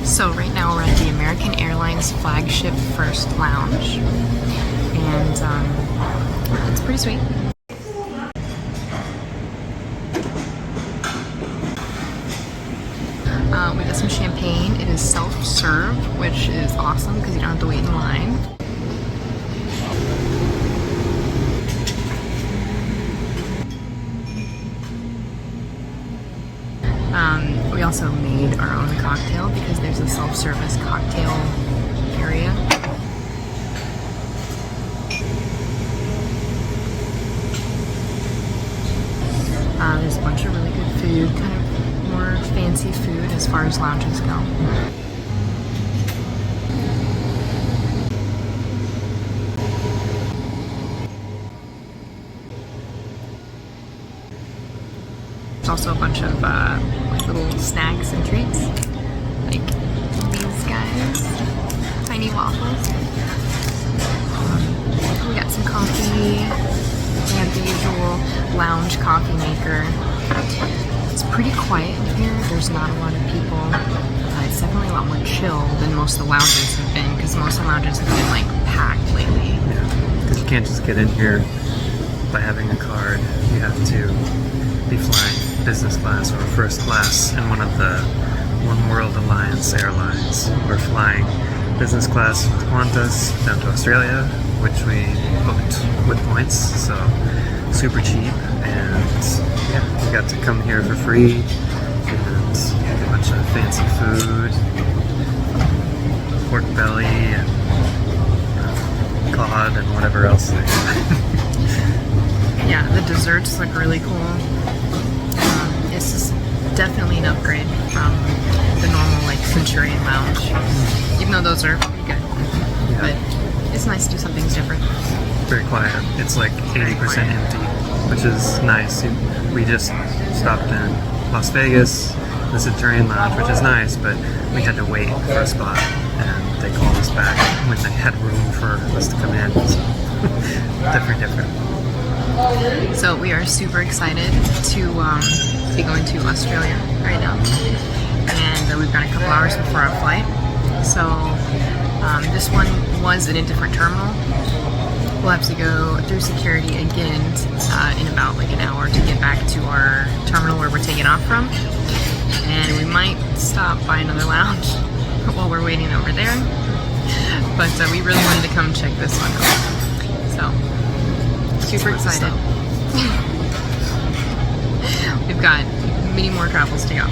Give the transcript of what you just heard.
So right now we're at the American Airlines Flagship First Lounge, and it's pretty sweet. We got some champagne. It is self-serve, which is awesome because you don't have to wait in line. We also made our own cocktail because there's a self-service cocktail area. There's a bunch of really good food, kind of more fancy food as far as lounges go. There's also a bunch of little snacks and treats, like these guys, tiny waffles. We got some coffee. We have the usual lounge coffee maker. It's pretty quiet in here. There's not a lot of people. It's definitely a lot more chill than most of the lounges have been, because most of the lounges have been like packed lately. Yeah, because you can't just get in here by having a card. You have to be flying business class or first class in one of the One World Alliance airlines. We're flying business class with Qantas down to Australia, which we booked with points, so super cheap, and yeah, we got to come here for free and get a bunch of fancy food, pork belly and cod and whatever else they got. Yeah, the desserts look really cool. This is definitely an upgrade from the normal like Centurion Lounge, even though those are pretty good. Yeah. But it's nice to do some things different. Very quiet. It's like 80% empty, which is nice. We just stopped in Las Vegas, the Centurion Lounge, which is nice, but we had to wait for a spot, and they called us back when they had room for us to come in. So different. So we are super excited to be going to Australia right now, and we've got a couple hours before our flight. So this one was in a different terminal. We'll have to go through security again in about like an hour to get back to our terminal where we're taking off from, and we might stop by another lounge while we're waiting over there, but we really wanted to come check this one out. So super excited. We've got many more travels to go.